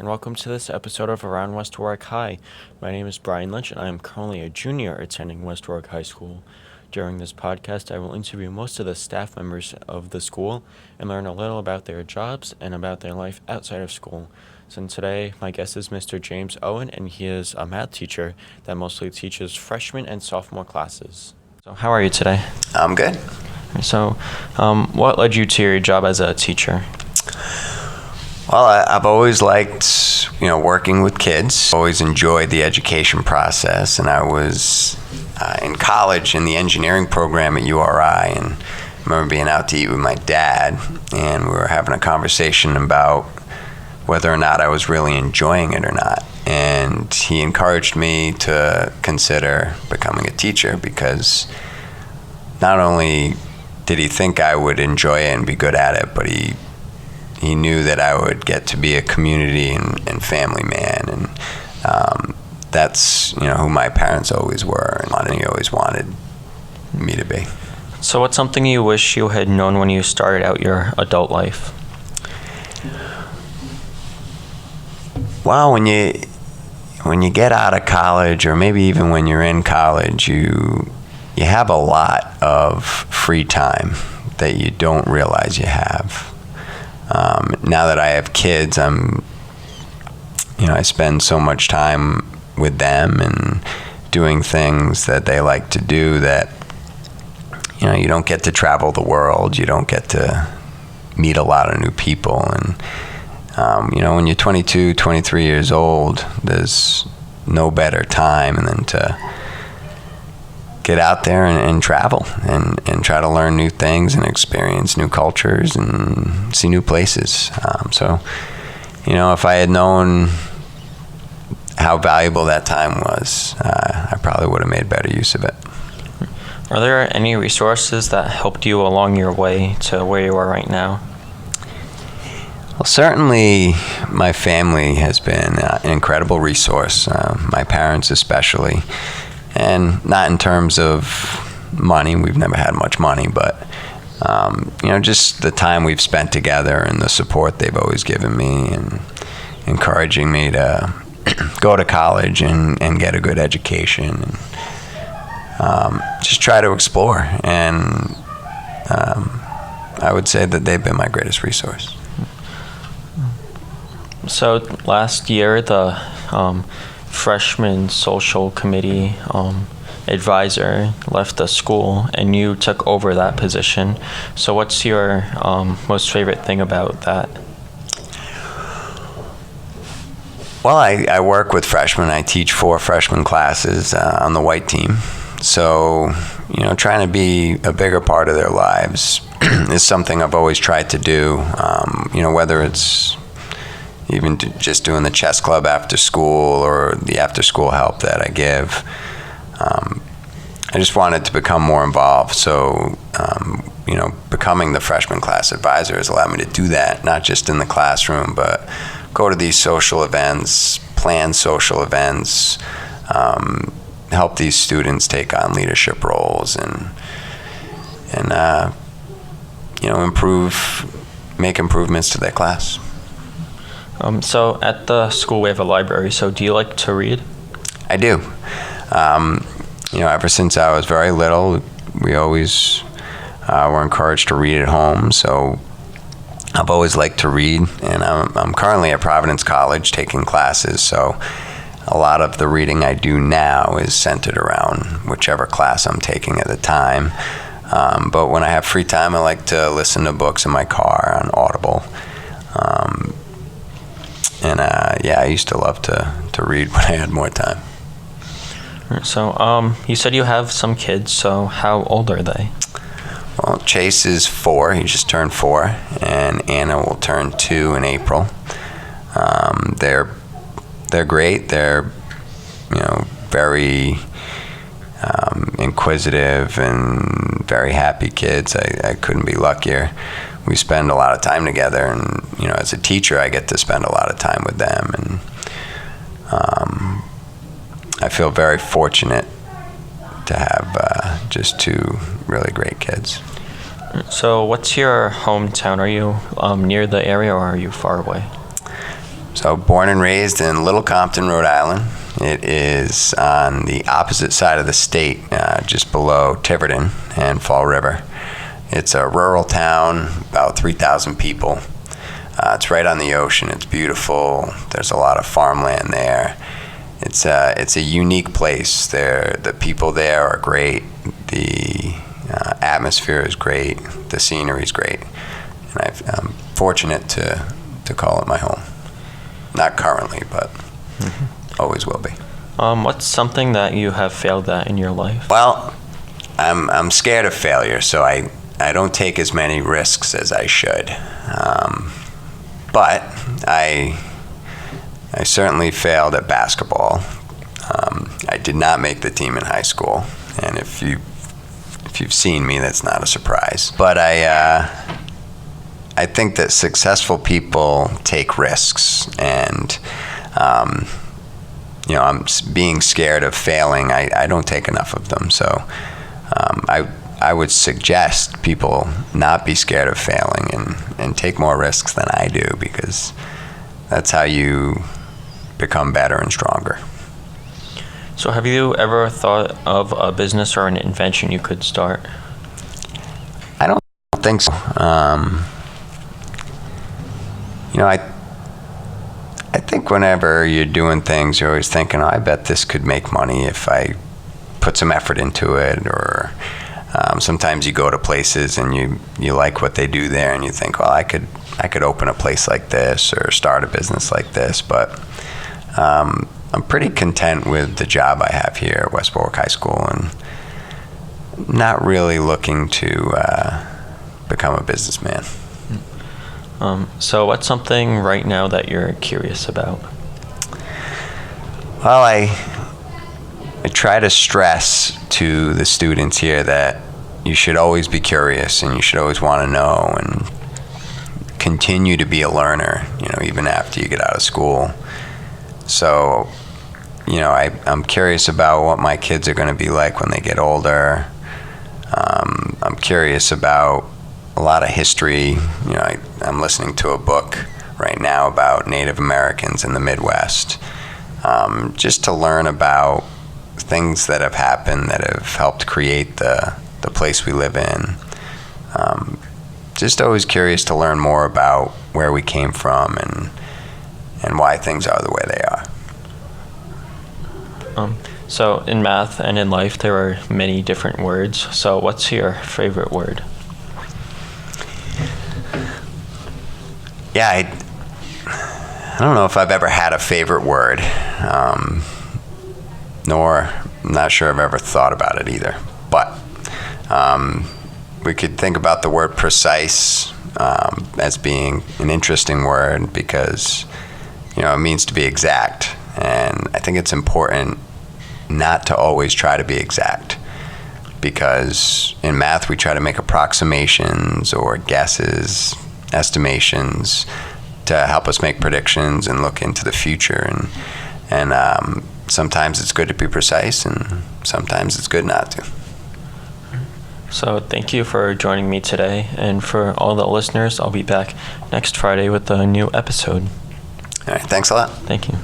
and welcome to this episode of Around West Warwick High. My name is Brian Lynch, and I am currently a junior attending West Warwick High School. During this podcast, I will interview most of the staff members of the school and learn a little about their jobs and about their life outside of school. So today, my guest is Mr. James Owen, and he is a math teacher that mostly teaches freshman and sophomore classes. So how are you today? I'm good. So, what led you to your job as a teacher? Well, I've always liked, working with kids. Always enjoyed the education process, and I was in college in the engineering program at URI, and I remember being out to eat with my dad, and we were having a conversation about whether or not I was really enjoying it or not. And he encouraged me to consider becoming a teacher because not only did he think I would enjoy it and be good at it, but he knew that I would get to be a community and family man, and that's who my parents always were, and he always wanted me to be. So what's something you wish you had known when you started out your adult life? Well, when you get out of college, or maybe even when you're in college, you have a lot of free time that you don't realize you have. Now that I have kids, I spend so much time with them and doing things that they like to do that, you don't get to travel the world. You don't get to meet a lot of new people. And, when you're 22, 23 years old, there's no better time than to get out there and travel and try to learn new things and experience new cultures and see new places. If I had known how valuable that time was, I probably would have made better use of it. Are there any resources that helped you along your way to where you are right now? Well, certainly my family has been an incredible resource, my parents especially. And not in terms of money. We've never had much money, but just the time we've spent together and the support they've always given me and encouraging me to go to college and get a good education and just try to explore. And I would say that they've been my greatest resource. So last year, the freshman social committee advisor left the school, and you took over that position. So what's your most favorite thing about that? Well, I work with freshmen. I teach 4 freshman classes on the white team. So, trying to be a bigger part of their lives is something I've always tried to do, whether it's even just doing the chess club after school or the after-school help that I give. I just wanted to become more involved. So, becoming the freshman class advisor has allowed me to do that, not just in the classroom, but go to these social events, plan social events, help these students take on leadership roles and make improvements to their class. So at the school we have a library, so do you like to read? I do. Ever since I was very little, we always were encouraged to read at home, so I've always liked to read, and I'm currently at Providence College taking classes, so a lot of the reading I do now is centered around whichever class I'm taking at the time. But when I have free time, I like to listen to books in my car on Audible. I used to love to read when I had more time. So, you said you have some kids, so how old are they? Well, Chase is 4. He just turned 4, and Anna will turn 2 in April. They're great. They're, very inquisitive and very happy kids. I couldn't be luckier. We spend a lot of time together, and as a teacher, I get to spend a lot of time with them, and I feel very fortunate to have just 2 really great kids. So what's your hometown? Are you near the area, or are you far away? So born and raised in Little Compton, Rhode Island. It is on the opposite side of the state, just below Tiverton and Fall River. It's a rural town, about 3,000 people. It's right on the ocean. It's beautiful. There's a lot of farmland there. It's a unique place. The people there are great. The atmosphere is great. The scenery is great. And I'm fortunate to call it my home. Not currently, but always will be. What's something that you have failed at in your life? Well, I'm scared of failure, so I don't take as many risks as I should. But I certainly failed at basketball. I did not make the team in high school, and if you've seen me, that's not a surprise. But I think that successful people take risks, and I'm being scared of failing. I don't take enough of them, so I would suggest people not be scared of failing and take more risks than I do, because that's how you become better and stronger. So have you ever thought of a business or an invention you could start? I don't think so. I think whenever you're doing things, you're always thinking, I bet this could make money if I put some effort into it. Or sometimes you go to places and you like what they do there, and you think, well, I could open a place like this or start a business like this. But I'm pretty content with the job I have here at West Warwick High School, and not really looking to become a businessman. So what's something right now that you're curious about? Well, I try to stress to the students here that you should always be curious, and you should always want to know and continue to be a learner, even after you get out of school. So, I'm curious about what my kids are going to be like when they get older. I'm curious about a lot of history. I'm listening to a book right now about Native Americans in the Midwest, just to learn about things that have happened that have helped create the place we live in. Just always curious to learn more about where we came from and why things are the way they are. So in math and in life, there are many different words. So what's your favorite word? Yeah, I don't know if I've ever had a favorite word, nor I'm not sure I've ever thought about it either. But we could think about the word precise as being an interesting word, because it means to be exact, and I think it's important not to always try to be exact, because in math we try to make approximations or guesses, estimations, to help us make predictions and look into the future, and sometimes it's good to be precise, and sometimes it's good not to. So thank you for joining me today, and for all the listeners, I'll be back next Friday with a new episode. All right, thanks a lot. Thank you.